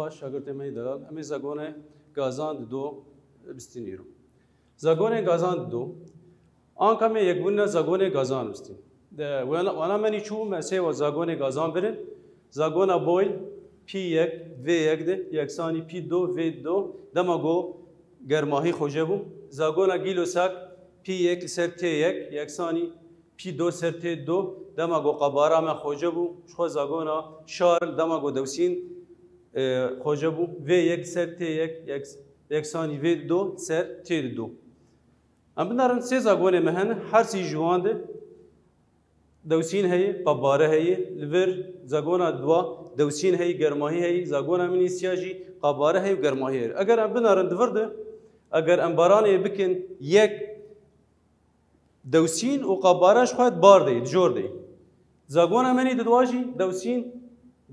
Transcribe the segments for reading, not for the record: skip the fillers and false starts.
شاگرد من دلال امی زگونه گازان دو بستینیرو زگونه گازان دو آن کمی یک بونه زگونه گازان بستین وانا منی چوب مسیح و زگونه گازان برن زگونه بویل پی یک و یک ده یکسانی پی دو و دو دماغو گرماهی خوجه بوم زگونه گیلو سک پی یک سر تی یک یکسانی پی دو سر تی دو دماغو قبارا من خوجه بوم شخو زگونه شار دماغو دوسین خوجه بوم و یک سر تی یک یکسانی و دو سر تی دو ام بنارن سه زگونه مهن هر سی جوانده دوسین هی قباره هی لور زگونه دوا دوسین هی گرماهی هی زگونه منی سیاجی قباره هی گرماهی هی اگر ام بنارن دورده اگر ام بارانه بکن یک دوسین و قبارش خواهد بار دی جور دی زگونه منی دواجی دوسین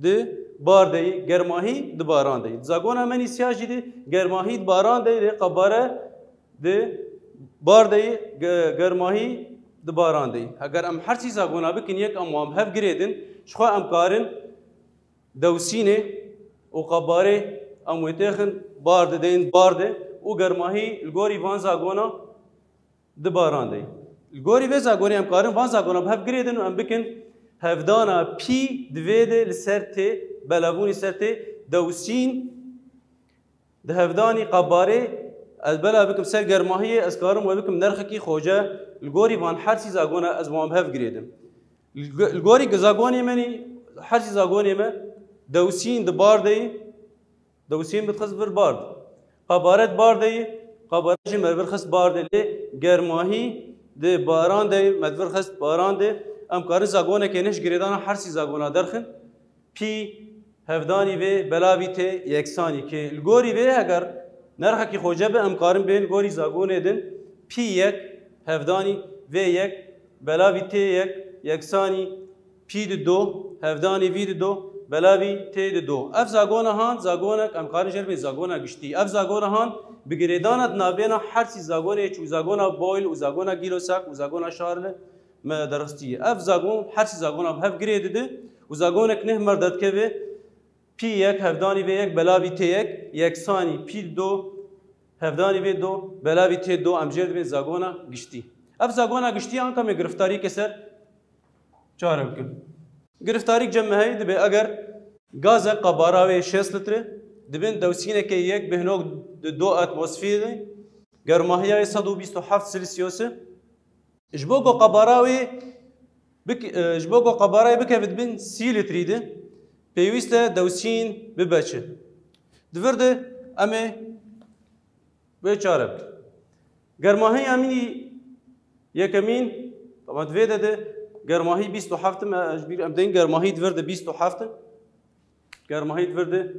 ده بار دی گرماهی ده باران دی زگونه منی سیاجی دی گرماهی ده باران دی قباره ده بار دی گرماهی ده باران دی اگر ام هر چیز زگونه بکن یک ام وام هف گریدن شخوا ام کارن دوسینه و قباره ام ویتخن بار دین بار ده و گرماهی الگوری وان زگونه ده باران دی الگوری و زگونه ام کارن وان زگونه هف گریدن و ام بکن هفدانا پی دویده لسرته بلافونی سرته دوسین ده هفدانی قباره از بلا بکم سر گرماهی از کارم و بکم نرخکی خوجه الگوری وان هر چیز زگونه از وام هف گریدم الگوری زگونه منی هر چیز زگونه من دوسین ده بار دی دوسین بتخص بر بارد قبارت بار دی قبارت جمر برخص بار دی گرماهی ده باران دی مدور خص باران دی ام کاری زگونه که نش گریدان هر چیز زگونه درخن پی هفدانی و بلاوی ته یکسانی که الگوری و اگر نرخ کی خوجه به ام کارم بین گوری زگونه دن پی یک هفدانی و یک بلاوی ته یک یکسانی پی دو هفدانی وی دو بلاوی ته دو اف زگونه هان زگونه ام کاری جر به زگونه گشتی اف زگونه هان بگریدانت نابینا هر چیز زگونه چو زگونه بویل و زگونه گیلو سک و زگونه شارله ما درستی اف زگون هر چیز زگونه هف گریده و زگونه کنه مردد که به پی یک هفدانی و یک بلاوی تی یک یکسانی پی دو هفدانی و دو بلاوی تی دو امجد به زگونه گشتی اف زگونه گشتی آن کمی گرفتاری کسر چهار بکن گرفتاری جمع هایی دبی اگر گاز قباره و 6 لیتر دبین دوسینه که یک بهنوک 2 اتمسفیر گرماهی 127 سلسیوس جبوگو قباره جبوگو قباره بکفت بین 30 لیتری ده پیوسته دوسین ببچه دورده اما به چاره بکن گرماهی امینی یکمین طبعا دویده ده گرماهی 27 ام دین گرماهی دورده 27 گرماهی دورده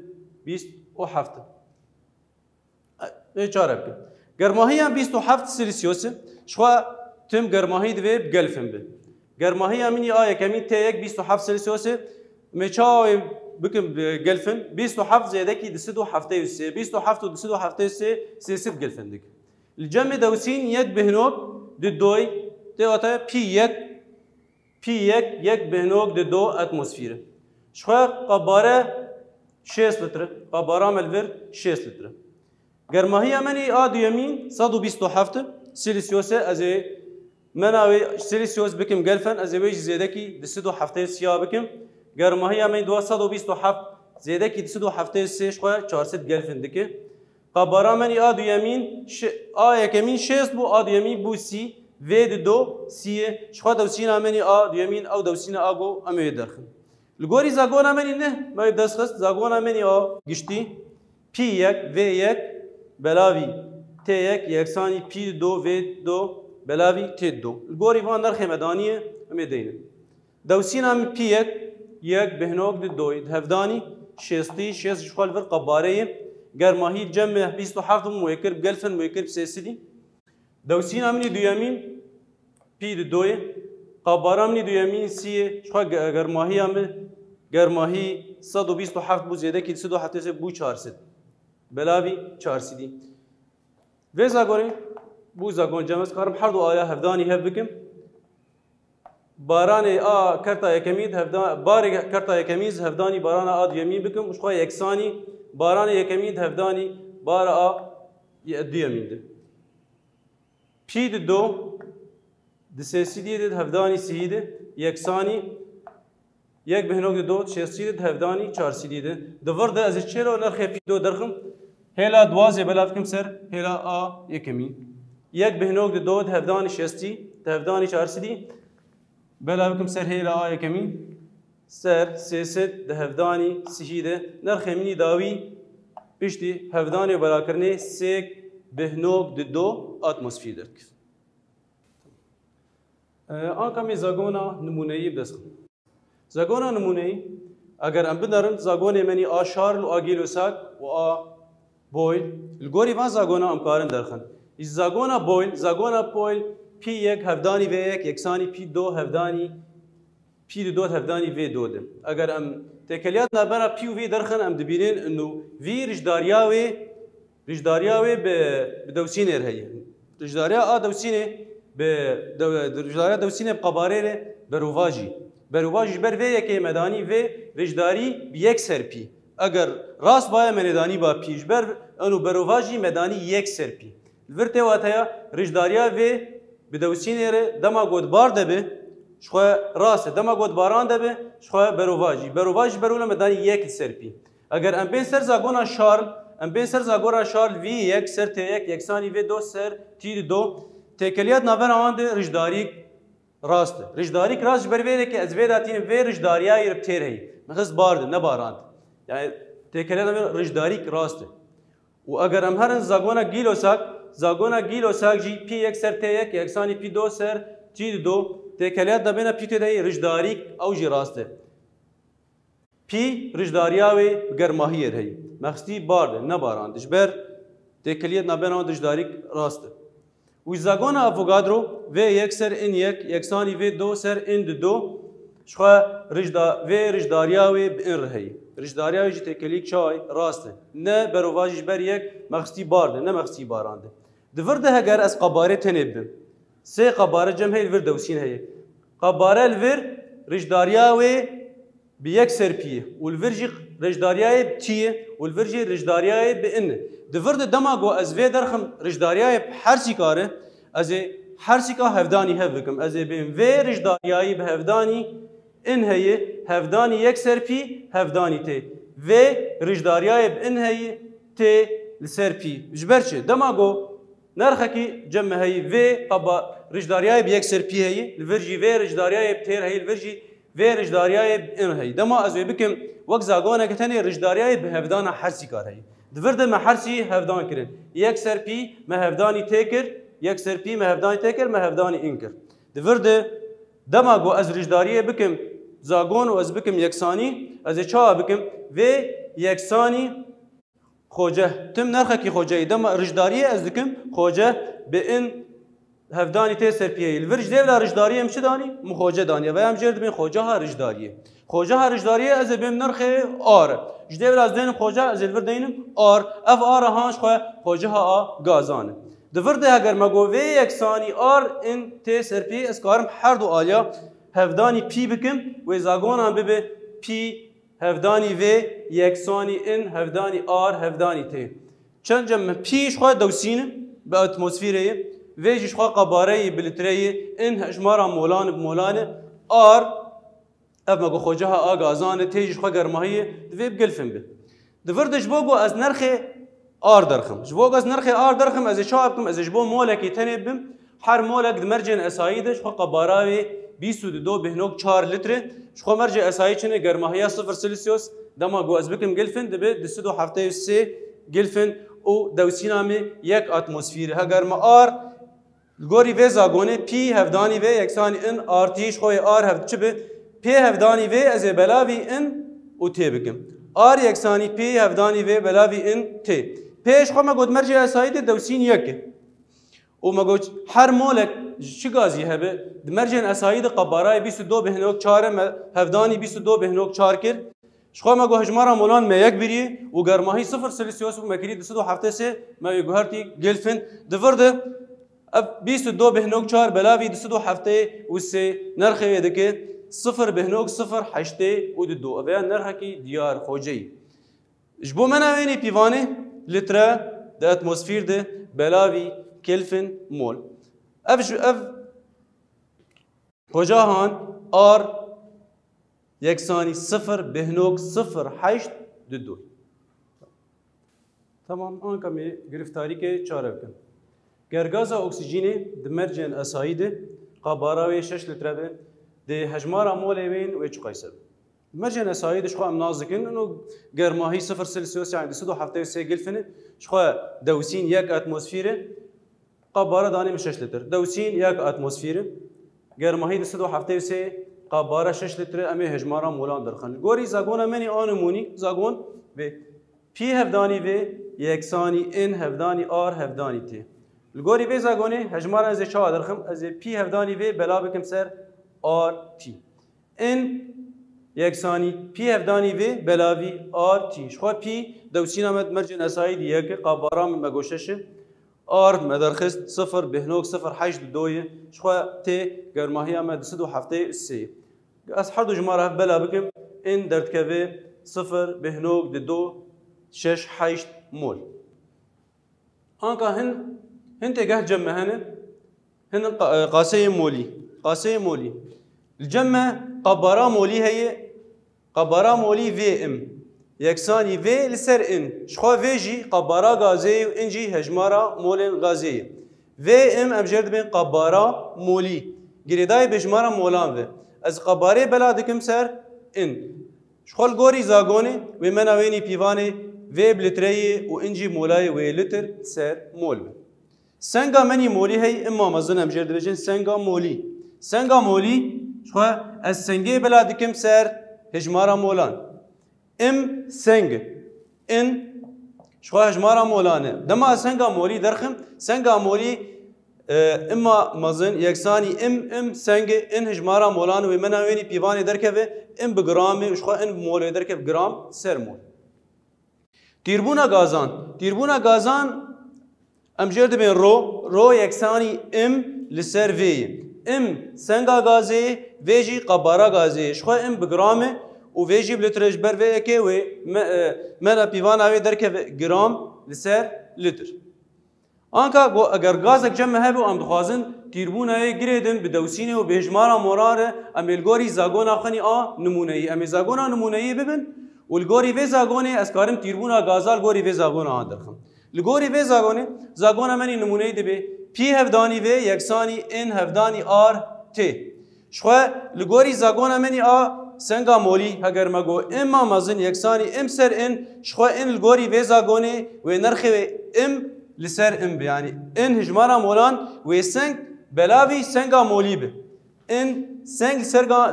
27 به چاره بکن گرماهی هم 27 سلسیوس شخوا تم گرماهی دوی بگلفن به گرماهی امینی آیا کمی ته یک 27 سلسیوس میچای بکن گلفن 27 زیاده کی 273 27 و 273 سلسیوس گلفن دیگه الجمع دوسین یک بهنوک دوی ته آتا پی یک بهنوک دو اتمسفیره شخوا قباره 6 لیتر قباره ملور 6 لیتر گرماهی امینی آدیامین 127 سلسیوس از مناوی سلسیوس بکم گلفن از ویج زیاده کی 273 سیاه بکم گرماهی امین 227 زیاده کی 273 شخوا 400 گلفن دیگه قباره منی آدو یمین یک یمین 6 بو آدو یمین بو سی و دو سی شخوا دوسین امنی آدو یمین او دوسین آگو امی درخن لگوری زاگون امنی نه ما دستخست زاگون امنی آ گشتی پی یک و یک بلاوی ت یک یکسانی پی دو و دو بلاوی ت دو لگوری وان در خمدانیه امی دینه دوسین ام پی یک بهنوک دوید هفدانی شستی شست شخال ور قباره گرماهی جمع 27 مویکر گلفن مویکر بسیسلی دوسین امنی دویامین پی دوی قباره امنی دویامین سی شخال گرماهی ام گرماهی 127 بو زیاده کی 107 بو 400 بلاوی 400 و زاگوری بو زاگون جمعس کارم هر دو آیا هفدانی هف بکم باران کرتا یکمید هفدان بار کرتا یکمیز هفدانی باران آد یمین بکم مش خواه یکسانی باران یکمین هفدانی بار آ دویمین ده پی دو دسیسی ده هفدانی سی ده یکسانی یک بهنوک دو شیستی ده هفدانی چارسی ده دور ده از چرا نرخ پی دو درخم هلا دوازه بلاف کم سر هلا آ یکمین یک بهنوک دو هفدانی شیستی ده هفدانی چارسی ده بلاف کم سر هلا آ یکمین سر سیست ده هفدانی سیده نرخ منی داوی پشتی هفدانی برا کرنه سیک بهنوک دو اتمسفیر درک آن کمی زاگونا نمونه‌ای بدست زاگونا نمونه‌ای اگر ام بدارن زاگونه منی آ شارل و آگیل و ساک و آ بویل الگوری وان زاگونا ام کارن درخن از زاگونا بویل پی یک هفدانی و یک یکسانی پی دو هفدانی پی دو هفدانی و دو ده اگر ام تکلیات نبرا پی و وی درخن ام دبیرین انو وی رجداریاوی به دوسینه رهی رجداریا آ دوسینه به رجداریا دوسینه قباره بروواجی بر وی یکی مدانی و رجداری بی یک سر پی اگر راست باید مدانی با پیش بر انو بروواجی مدانی یک سر پی ورته واتیا رجداریا و به دوسینه دما گود بار ده شخواه راسته دما گود باران ده به شخواه بروواجی برولا مدانی یک سر پی اگر ام بین سر زاگونا شارل وی یک سر تی یک یکسانی و دو سر تی دو تکلیات نابن آن ده رجداریک راسته رجداریک راست برویده که از وی داتین وی رجداریای ربتیر هی مخص بارده نه باراند یعنی تکلیات نابن رجداریک راسته و اگر ام هرن زاگونا گیلو ساک جی پی یک سر تی یک یکسانی پی دو سر تی دو تکلیات نابن پیتی ده رجداریک او جی راسته پی رجداریاوی گرماهیر هی مخصی بارده نه باراندش بر تکلیات نابن آن رجداریک راسته و زاگونا افوگادرو و یک سر این یک یکسانی و دو سر این دو شخوا رجداریاوی بین رهی رجداریاوی جی تکلیک چای راسته نه برواجش بر یک مخصی بارده نه مخصی بارانده دورده هگر از قباره تنبم سه قباره جمع الور دوسین هی قباره الور رجداریاوی بی یک سر پیه و الور جی رجداریاوی بتیه و الور جی رجداریاوی بینه دورده دماغو از وی درخم رجداریای هرسی کاره از هرسی کا هفدانی هفکم از بین وی رجداریای به هفدانی این هی هفدانی یک سر پی هفدانی تی وی رجداریای این هی تی لسر پی جبرچه دماغو نرخه کی جمع هی وی قبا رجداریای به یک سر پی هی الورجی وی رجداریای بتیر هی الورجی وی رجداریای این هی دما از وی بکم وقت زاگونه کتنی رجداریای به هفدان هرسی کاره هی دورده محرسی هفدان کرد یک سر پی مهفدانی تکر یک سر پی مهفدانی تکر مهفدانی اینکر دورده دماغو از رجداریه بکم زاگون و از بکم یکسانی از چا بکم و یکسانی خوجه تم نرخه کی خوجه دما رجداریه از دکم خوجه به این هفدانی تی سر پیه الورج دیولا رجداریه مش دانی مخوجه دانی و هم جرد بین خوجه ها رجداریه خوجه ها رجداریه از بیم نرخه آر جدیول از دینم خوجه از الور دینم آر اف آر هانش خوجه ها گازانه دورده اگر مگوی یکسانی آر این تی سر پی اسکارم هر دو آلیا هفدانی پی بکم و زاگون هم ببه پی هفدانی و یکسانی این هفدانی آر هفدانی تی چند جمع پیش خواهد دوسینه به اتمسفیره ویجش خواه قباره بلتره این هشمارا مولانه آر اف مگو خوجه ها آگازانه تیجش خواه گرماهی دوی بگلفن به دوردش بگو از نرخ آر درخم جبوگ از نرخ آر درخم از شاب کم از جبو مولکی تنبم هر مولک دمرجن اسایدش خو قباراوی 22 بهنوک 4 لیتر خو مرج اسایی چنه گرماهیا 0 سلسیوس دما گو از بکم گلفن دبه 273 گلفن او دوسینامه یک اتمسفیر ها گرم آر گوری و زاگونه پی هفدانی و یکسانی ان آرتیش خوی آر هفت چبه پی هفدانی و از بلاوی ان او تی بکم آر یکسانی پی هفدانی و بلاوی ان تی پیش خو مگود مرج اسایی دوسین یکه و مگوش هر مولک چی گازی هبه مرجن اسایی قبارای 22 بهنوک 4 هفدانی 22 بهنوک 4 کرد شخو مگو هجمارا مولان ما یک بری و گرماهی 0 سلسیوس و مکری 273 ما یگوهرتی گلفن دورده 22 بهنوک 4 بلاوی 273 نرخه دکه 0 بهنوک 0 8 و 2 و نرخه کی دیار خوجی جبو من اوینی پیوانی لتره ده اتمسفیر ده بلاوی کلفن مول اف کجاهان آر یکسانی 0.08 دو. تمام آن کمی گرفتاری که چاره بکن. گرگاز اکسیژنی دمرجن اسایده قباراوی 6 لیتر به ده حجمارا مول وین و چه قیسه. دمرجن اسایده شخو ام نازکن انو گرماهی 0 سلسیوس يعني 2.73 گلفنه شخو دوسین یک اتمسفیره قبارا دانه 6 لیتر دوسین یک اتمسفیره گرماهی 2.73 قبارا 6 لیتر امی هجمارا مولان درخن گوری زاگون منی آنمونی زاگون به پی هفدانی و یکسانی ان هفدانی آر هفدانی تی الگوری به زاگونه هجمارا از چه درخم از پی هفدانی و بلا بکم سر آر تی ان یکسانی پی هفدانی و بلاوی آر تی شخو پی دوسین آمد مرجن اسایی دیگه که قبارا من مگوششه آر مدرخست 0.08 دویه شخو تی گرماهی آمد 2.73 از هر دو جماره بلا بکم این درد که 0.268 مول آنکه هن تجاه جمع هن قاسه مولي الجمع قبارا مولي هي قبارا مولي في ام يكساني في لسر ان شخو في جي قبارا غازي وانجي هجمارا مولين غازي في ام ابجرد بين قبارا مولي جريداي بجمارا مولان في از قباري بلادكم سر ان شخو الغوري زاغوني ومن ويني بيواني في بلتري وانجي مولاي ولتر سر مول سنگا منی مولی هی اما مزن هم جرد بجن سنگا مولی شو از سنگی بلا دکم سر هجمارا مولان ام سنگ ان شو هجمارا مولانه دما سنگا مولی درخم سنگا مولی اما مزن یکسانی ام سنگ ان هجمارا مولان و من وینی پیوانی درکه ام بگرام شو ان مولی درکه گرام سر مول تیربونا گازان ام جرد بین رو یکسانی ام لسر وی ام سنگا گازی ویجی قبارا گازی شخو ام بگرامه و ویجی بلترش بر وی اکی و من پیوان آوی درکه گرام لسر لتر آنکا اگر گازک جمع هبو ام دخوازن تیربون های گریدن بدوسینه و بهجمارا مراره ام الگوری زاگونا خانی نمونه ای ام زاگونا نمونه ای ببن و الگوری وی زاگونه از کارم تیربونا گازال گوری وی زاگونا آن درخم لگوری وی زاگونه منی نمونه دی به پی هفدانی وی یکسانی ان هفدانی آر تی شخواه لگوری زاگونه منی سنگا مولی اگر مگو اما مزن یکسانی ام سر ان شخواه ان لگوری وی زاگونه و نرخی وی ام لسر ام بی یعنی ان هجمارا مولان و سنگ بلاوی سنگا مولی به ان سنگ سرگا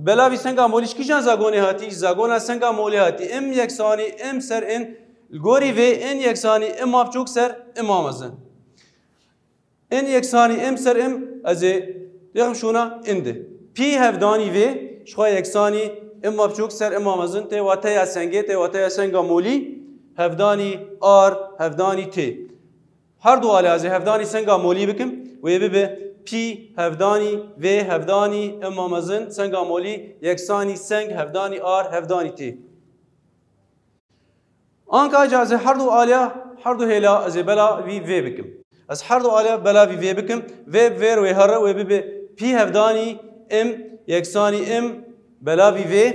بلاوی سنگا مولیش کی جان زاگونه هاتی زاگونه سنگا مولی هاتی ام یکسانی ام سر ان الگوری وی ان یکسانی ام مابچوک سر ام آمزن ان یکسانی ام سر ام از دیگم شونا انده پی هفدانی وی شخواه یکسانی ام مابچوک سر ام آمزن تی واتای سنگه تی واتای سنگا مولی هفدانی آر هفدانی تی هر دو آلی از هفدانی سنگا مولی بکم و یه به پی هفدانی وی هفدانی ام آمزن سنگا مولی یکسانی سنگ هفدانی آر هفدانی تی آنکه اجازه هر دو آلیا هر دو هلا از بلا وی بکم از هر دو آلیا بلا وی بکم ویر و هر و به پی هفدانی ام یکسانی ام بلا وی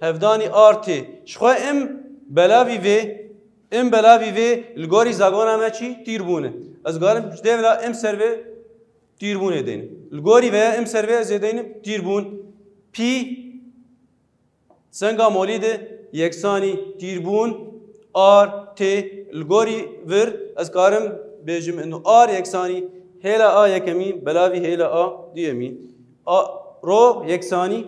هفدانی آر تی شخواه ام بلا وی الگوری زاگونا ما چی تیربونه از گارم جده ولا ام سروه تیربونه دین الگوری ویا ام سروه زیدین تیربون پی سنگا مولید یکسانی تیربون آر تی الگوری ور از کارم بیجم انو آر یکسانی هلا یکمی بلاوی هلا دیمی رو یکسانی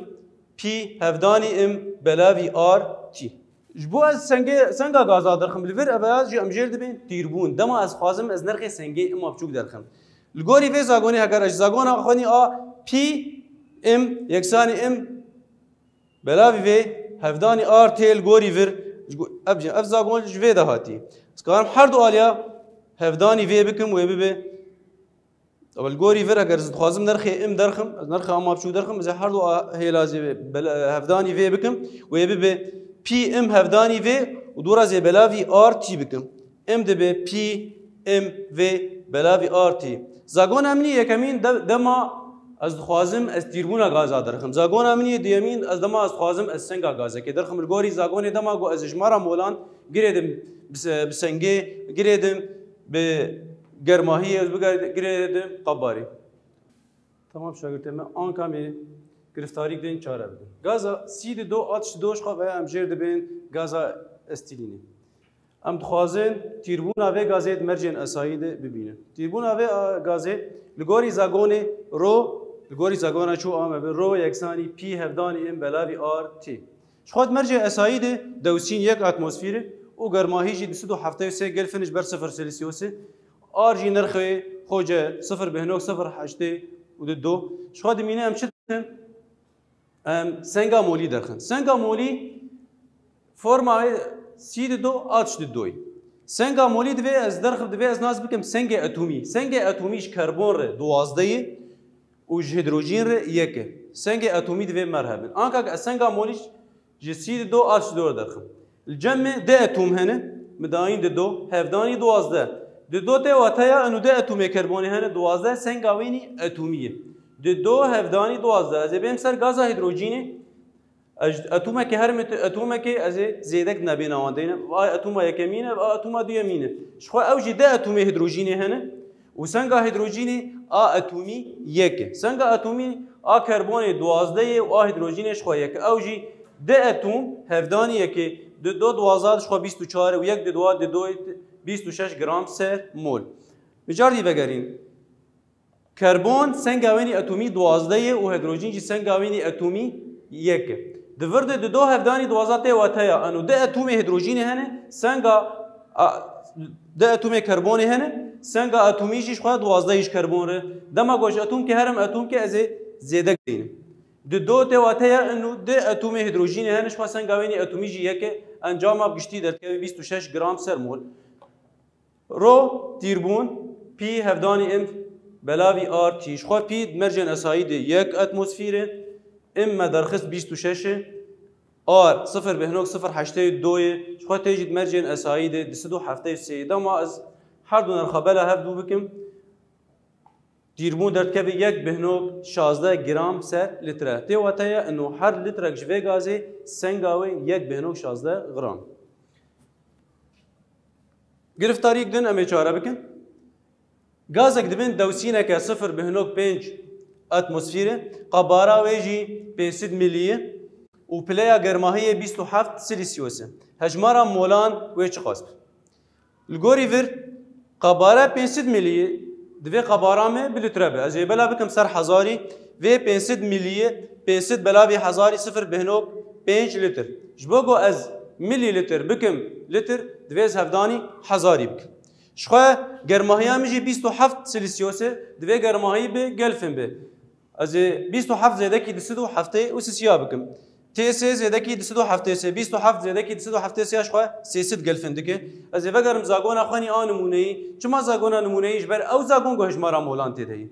پی هفدانی ام بلاوی آر تی جبو از سنگا گازا درخم لور اباز جی امجر دبین تیربون دما از خوازم از نرخ سنگی ام ابچوک درخم الگوری وی زاگونی اگر اج زاگونا خونی پی ام یکسانی ام بلاوی وی هفدانی آر تی الگوری ور اف زاگون جوی دهاتی اسکارم هر دو آلیا هفدانی وی بکم و به اول گوری ور اگر زد خوازم نرخی ام درخم نرخ ام ابچو درخم از هر دو هیلازی هفدانی وی بکم و به پی ام هفدانی وی و دورا زی بلاوی آر تی بکم ام دبه پی ام و بلاوی آر تی زاگون امنی یکمین دما از خوازم از تیربونا گازا درخم زاگون امنی دیمین از دما از خوازم از سنگا گازا که درخم الگوری زاگون دما گو از اجمارا مولان گریدم بسنگه گریدم به گرماهی از بگریدم قباری تمام شاگردم آن کامی گرفتاری دین چاره بدن گازا سید دو آتش دوش خواه و ام جرد بین گازا استیلینی ام دخوازن تیربون آوه گازید مرجن اسایید ببینن تیربون آوه گازید لگوری زاگونه رو لگوری زاگونه چو آمه به رو یکسانی پی هفدانی ام بلاوی آر تی شخواد مرجع اسایید دوسین یک اتمسفیره و گرماهی جی 273 گلفنش بر 0 سلسیوسه آر جی نرخه خوجه 0.08 و دو شخواد مینه ام چه سنگا مولی درخن سنگا مولی فرمای سید دو آتش دوی سنگا مولی دوی از درخب دوی از ناز بکم سنگ اتمی سنگ اتمیش کربن ره 12 و هیدروژن ره 1 سنگ اتمی دوی مرهبن آنکه سنگا مولیش جسید دو آتش دور درخم الجمع ده اتم هنه مداین دو هفدانی 12 دو ته واتیا انو ده اتمی کربونی هنه 12 سنگا وینی اتمیه دو هفدانی 12 از بیم سر گازا هیدروژنی اتومه که هر اتومه که از زیدک نبینه واندینه و اتومه یکمینه و اتومه دیمینه شخو اوجی ده اتومه هیدروژنی هنه و سنگا هیدروژنی اتومی یک سنگا اتومی کربن 12 و هیدروژنی شخو یک اوجی ده اتوم هفدانی که دو 12 شخو 24 و یک دو 26 گرم سر مول بجاردی بگرین کربن سنگاوینی اتمی 12 و هیدروژن سنگاوینی اتمی یک دورد دو هفدانی 12 واتیا انو ده اتم هیدروژن هنه سنگا ده اتم کربن هنه سنگا اتمیش خو 12 کربن ره دما گوش اتم که هرم اتم که از زیده دین دو ته واتیا انو ده اتم هیدروژن هنه خو سنگاوینی اتمیش یک انجام گشتی در 26 گرم سر مول رو تیربون پی هفدانی ام بلاوی آر تیش خو پی مرجن اساید یک اتمسفیره اما درخست 26 آر 0.082 شخواه تیجید مرجن اساید 273 دما از هر دو نرخباله هفدو بکم دیربون درد که 1.16 گرم سر لیتره تیواتایا انو هر لیتره جوه گازه سنگاوه 1.16 گرم گرفتاری دن امی چاره بکن گازک دبن دوسینه که 0.5 اتمسفیره قبارا ویجی 500 میلیه و پلیا گرماهی 27 سلسیوسه هجمارا مولان ویچ قاسب الگوری ور قبارا 500 میلیه دوی قبارا می بلیتره از بلا بکم سر هزاری و 500 میلیه 500 بلاوی هزاری 0.5 لیتر جبوگو از میلی لیتر بکم لیتر دوی از هفدانی هزاری بکم شخواه گرماهی همیجی 27 سلسیوسه دوی گرماهی به گلفن به از 27 زیاده کی 207 و سیا بکم TS زیاده کی 207 سه 27 زیاده کی 207 سه اشخوا 300 گلفند که از وگرم زاگون اخوانی آن نمونه‌ای چما زاگون نمونه‌ایش بر او زاگون گوش مارا مولان تدهی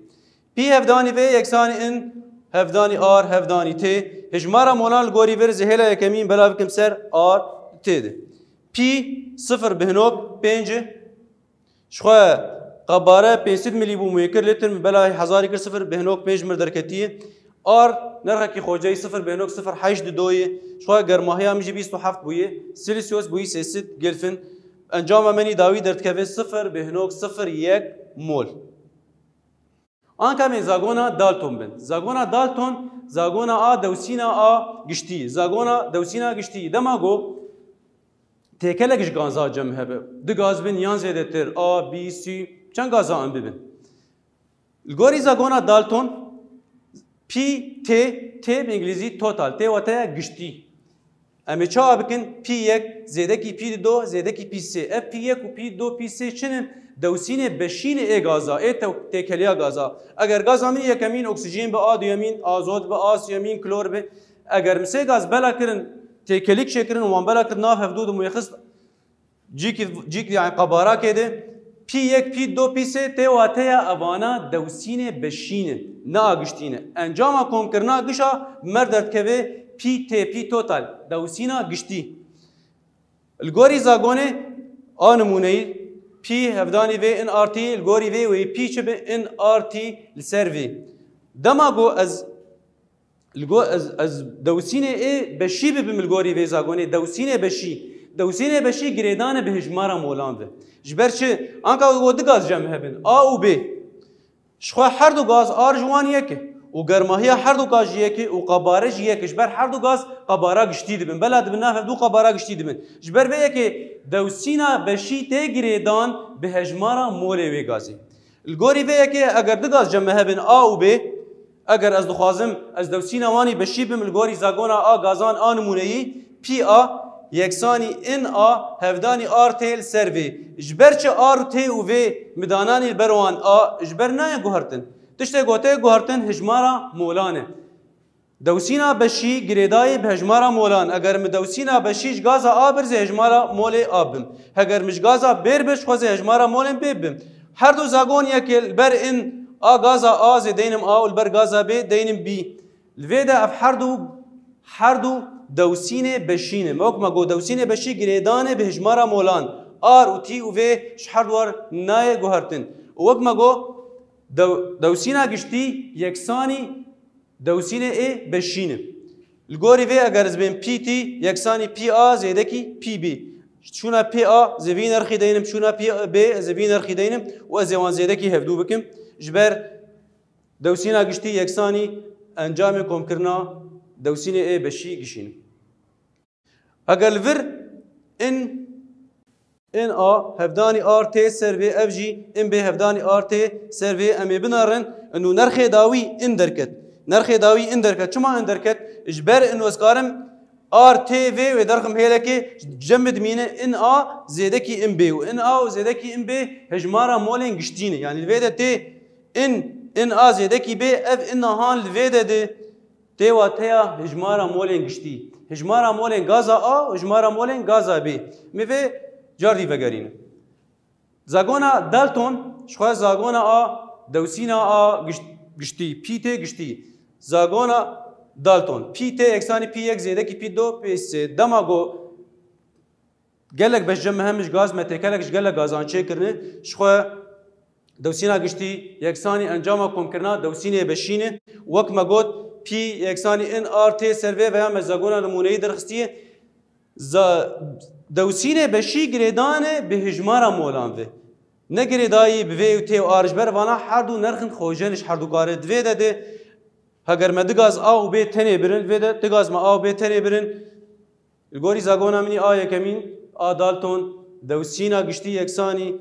پی هفدانی و یکسان ان هفدانی آر هفدانی ت هجمارا مولان گوری ور زهلا یکمین بلا بکم سر آر تد پی 0.5 شخوا قباره 500 میلی بو میکر لیتر بلا 1000 کر 0.5 مردرکتیه آر نرخ کی خوجه 0.082 شو گرماهی هم جی 27 بویه سلسیوس بوی 300 گلفن انجام منی داوی درد که 0.01 مول آن کمی زاگونا دالتون بند زاگونا دالتون زاگونا آ دوسینا آ گشتی زاگونا دوسینا گشتی دماغو تکلکش گازا جمع هبه دو گاز بین یان زیده تر آ بی سی چند گازا ام ببین الگوری زاگونا دالتون پی تی به انگلیزی توتال تی و تا گشتی اما چه بکن پی یک زیده کی پی دو زیده کی پی سه اف پی یک و پی دو پی سه چنین دوسینه بشین ای گازا ای تکلیا گازا اگر گاز همین یکمین اکسیژن به آ یمین آزود به آس یمین کلور به اگر مسه گاز بلا کرن تکلیک شکرن وان بلا کرن ناف حدود میخص جی کی یعنی قبارا کده پی یک پی دو پی سه تی و تا اوانا دوسینه بشینه نه گشتینه انجام کم کرنا گشا مردت که پی تی پی توتال دوسینا گشتی الگوری زاگونه آنمونهی پی هفدانی و ان آرتی الگوری و پی چه به ان آرتی لسر وی دما گو از دوسینه ای بشی ببیم الگوری و زاگونه دوسینه بشی گریدان به هجمارا مولان ده جبر چه آنکا و دو گاز جمع هبن آ و ب شخوا هر دو گاز آر جوان یکه و گرماهی هر دو گاز یکی و قبارج یکی جبر هر دو گاز قبارا گشتی دبن بلد بنا دو قبارا گشتی دبن جبر به یکی دوسینا بشی ته گریدان به هجمارا موله وی گازی الگوری به یکی اگر دو گاز جمع هبن آ و ب اگر از دخوازم از دوسینا وانی بشی بم الگوری زاگونا آ گازان آ نمونهی پی آ یکسانی ان آ هفدانی آر تیل سروی جبر چه آر تی و وی مدانانی بروان آ جبر نه گوهرتن تشته گوته گوهرتن هجمارا مولانه دوسینا بشی گریدای به هجمارا مولان اگر مدوسینا بشیش گازا آبرز هجمارا موله آبم اگر مش گازا بیر بش خوز هجمارا مولن ببم هر دو زاگون یکل بر ان آ گازا آ زدینم آ والبر گازا بی دینم بی الویدا اف هر دو دوسینه بشینه موک ما گو دوسینه بشی گریدانه به هجمارا مولان آر و تی و وی شهر دوار نای گوهرتن وک ما گو دوسینه گشتی یکسانی دوسینه ای بشینه الگوری وی اگر از بین پی تی یکسانی پی آ زیده کی پی بی شونا پی آ زوین ارخی دینم شونا پی بی زوین ارخی دینم و از یوان زیده کی هفدو بکم جبر دوسینه گشتی یکسانی انجام کم کرنا دوسینه ای بشی گشین اگر ور ان آ هفدانی آر تی سروی اف جی ان به هفدانی آر تی سروی امی بنارن انو نرخ داوی ان درکت چما ان درکت اجبر انو اسکارم آر تی وی و درخم هیلکی جمد مینه ان آ زیده کی ان بی و ان آ و زیده کی ان بی هجمارا مولین گشتینه یعنی الویده تی ان آ زیده کی بی اف ان هان الویده ده تی و تیا هجمارا مولین گشتی هجمارا مولین گازا آ و هجمارا مولین گازا بی میوه جاردی وگرین زاگونا دالتون شخواه زاگونا آ دوسینا آ گشتی پی تی گشتی زاگونا دالتون پی تی اکسانی پی یک زیده کی پی دو پی سه دما گو گلک بش جمع همش گاز متکلکش گلک گازان چه کرنه شخواه دوسینا گشتی یکسانی انجام کم کرنا دوسینه بشینه وک مگود پی یکسانی ان آر تی سروی و هم زاگونا نمونهی درخستیه دوسینه بشی گریدانه به هجمارا مولان وی نه گریدایی به وی و تی و آرش بر وانا هر دو نرخن خوجنش هر دو کاره دوی ده اگر ما دگاز آو به تنه برن وی ده دگاز ما آو به تنه برن الگوری زاگونا منی آیا کمین آ دالتون دوسینا گشتی یکسانی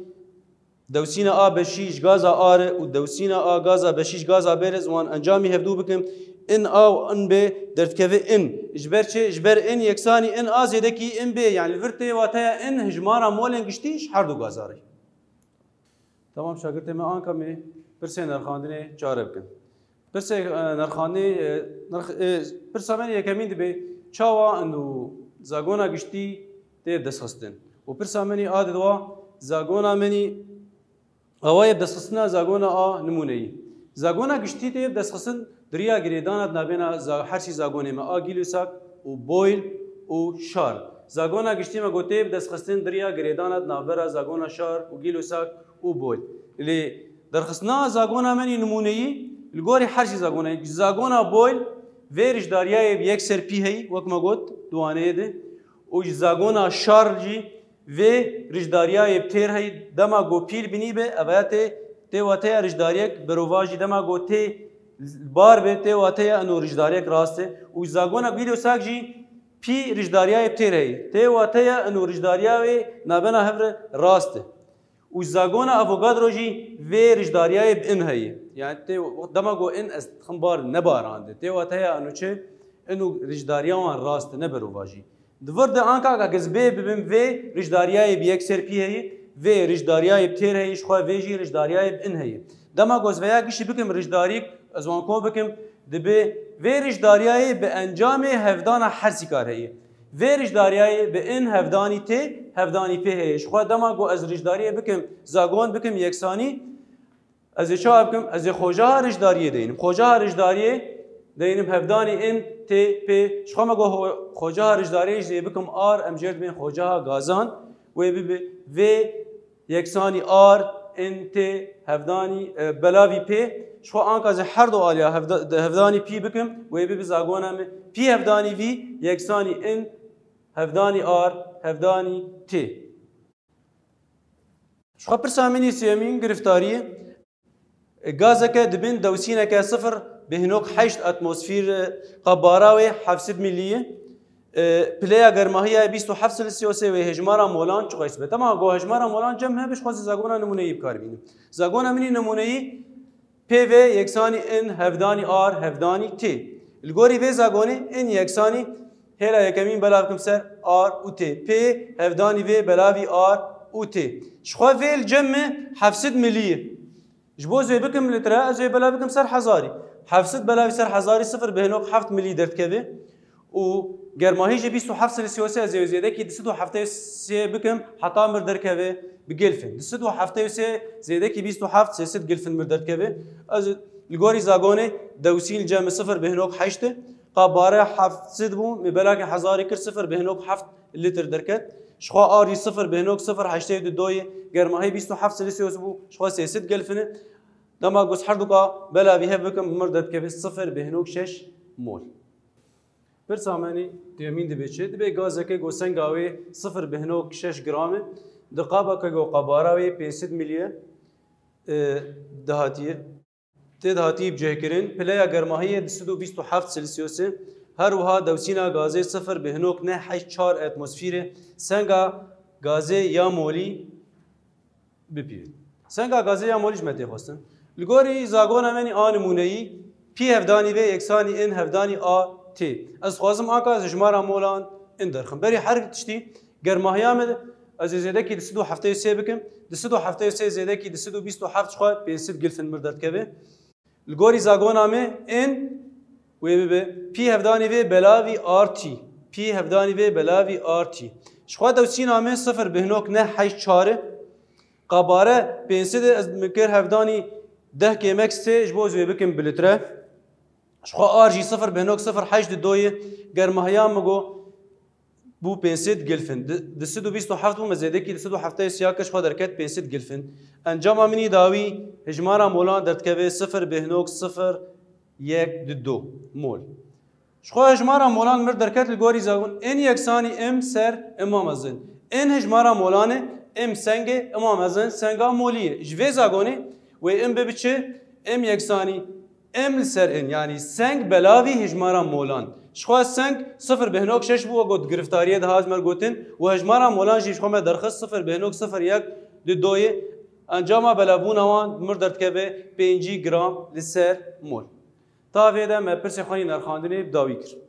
دوسینا آ بشیش گازا آره و دوسینا آ گازا بشیش گازا برز وان انجامی هفدو بکم ان آو ان به درتکوه ان اجبر چه اجبر ان یکسانی ان آ زیده کی ان به یعنی ورته واتیا ان هجمارا مولن گشتیش هر دو گازاری تمام شاگرد ما آن کمی پرسه نرخاندنه چاره بکن پرسه نرخاندنه پرسه من یکمین دبی چاوا اندو زاگونا گشتی تیب دست خستن و پرسه منی آد دوا زاگونا منی اوای دست خستنا زاگونا آ نمونهی زاگونا گشتی تیب دست خستن دریا گریدانت نبینا هر چی زاگونه ما آگیلو ساک و بویل و شار زاگونا گشتی ما گوتیب دست خستن دریا گریدانت نبرا زاگونا شار و گیلو ساک و بویل لی درخستنا زاگونا منی نمونهی الگوری هر چی زاگونا بویل ویرش داریای یک سر پی هی وک ما گوت دوانه ده و زاگونا شار جی و رجداریای بتر هی دما گو پیل بینی به اوایت تی واتیا رجداریک برواجی دما گو تی بار به تی واتیا انو رجداریک راسته و زاگونا گیلو ساک جی پی رجداریای بتر هی تی واتیا انو رجداریای نابنا هفر راسته و زاگونا افوگادرو جی و رجداریای بن هی یعنی تی دما گو ان است خمبار نبارانده تی واتیا انو چه انو رجداریان راسته نبرواجی دورد آنکا که گزبه ببین و رجداریای بیک سر پی هی و رجداریای بتر هیش خواه ویجی رجداریای بن هی دما گوز ویا کشی بکم رجداریک از وان کو بکم دبی و رجداریای به انجام هفدان هر سیکار هی و رجداریای به ان هفدانی تی هفدانی پی هیش خواه دما گو از رجداریای بکم زاگون بکم یکسانی از چه بکم از خوجا رجداریای دینم خوجا رجداریای دینم هفدانی ان تی پی شخوام گو خوجه رجداری جی بکم آر ام جرد بین خوجه گازان و و یکسانی آر ان تی هفدانی بلاوی پی شخو آنکه از هر دو آلیا هفدانی پی بکم و زاگونم پی هفدانی وی یکسانی ان هفدانی آر هفدانی تی شخو پرسامینی سیمین گرفتاریه غازه که دبین دوسینه که صفر بهنوک 8 اتمسفیر قباراوی 700 ملیه پلیا گرماهی 27 سلسیوس و هجمارا مولان چه قیس به تمام گو هجمارا مولان جمع بهش خاص زاگونا نمونه ای بکار بینیم زاگونا منی نمونه ای پی و یکسانی ان هفدانی آر هفدانی تی الگوری و زاگونی ان یکسانی هلا یکمین بلاوکم سر آر او تی پی هفدانی و بلاوی آر او تی شخوا ویل جمع 700 ملیه جبوز بكم لترا زي بلا بكم سر حزاري حفصت بلا سر حزاري صفر بهنوك 7 ملي درت كذا و جرماهي جي 27 سلسيوس زي زياده كي دسدو حفته سي بكم حتى مردر كذا بجلفن دسدو حفته سي زياده كي 27 سيست جلفن مردر كذا از الجوري زاغوني دوسين جام صفر بهنوك 8 قباره حفصت بو مبلاك حزاري كر صفر بهنوك 7 لتر دركت شخوا آری صفر بهنوک صفر 82 گرماهی 27 سلسیوس بو شخوا 300 گلفنه دما گوش هر دوکا بلا بیه بکم مردد که صفر بهنوک 6 مول پر سامانی دیمین دی بچه دی به گازه که گوسنگاوی صفر بهنوک 6 گرامه دقابه که گو قباراوی 500 میلیه دهاتیه تدهاتی بجه کرن پلیا گرماهی 227 سلسیوسه هر وها دوسینا گازه صفر بهنوک نه 8 اتمسفیره سنگا گازه یا مولی بپیوید سنگا گازه یا مولیش متی خواستن لگوری زاگون همینی آن نمونه‌ای پی هفدانی و یکسانی ان هفدانی آ تی از خوازم آنکه از جمارا مولان این درخم بری هر تشتی گرماهی آمده از زیاده کی 273 بکم 273 زیاده کی 227 شخواه 500 گلفن مردد که لگوری زاگون همه این و به پی هفدانی و بلاوی آر تی پی هفدانی و بلاوی آر تی شخواه دوسین آمه صفر بهنوک نه 8 قباره 500 از مکر هفدانی 10 کمک سه جبوز و بکم بلتره شخواه آر جی صفر بهنوک صفر 8 دوی گرماهیان مگو بو 500 گلفن 227 بو مزیده کی 207 سیاکش خود درکت 500 گلفن انجام امنی داوی هجمارا مولان درتکوه صفر بهنوک صفر 1 مول شخواه هجمارا مولان مرد درکت لگوری زاگون این یکسانی ام سر امام ازن این هجمارا مولانه ام سنگ امام ازن سنگا مولیه جوه زاگونه و ام ببچه ام یکسانی ام سر ان یعنی سنگ بلاوی هجمارا مولان شخواه سنگ صفر بهنوک 6 بو گود گرفتاریه دهاز مرگوتن و هجمارا مولان جی شخواه درخص صفر بهنوک صفر 1 انجام بلابون اوان مرد درتکوه 5 گرام لسر مول تا ویده من پرسی خانی نرخاندنی داوی کرد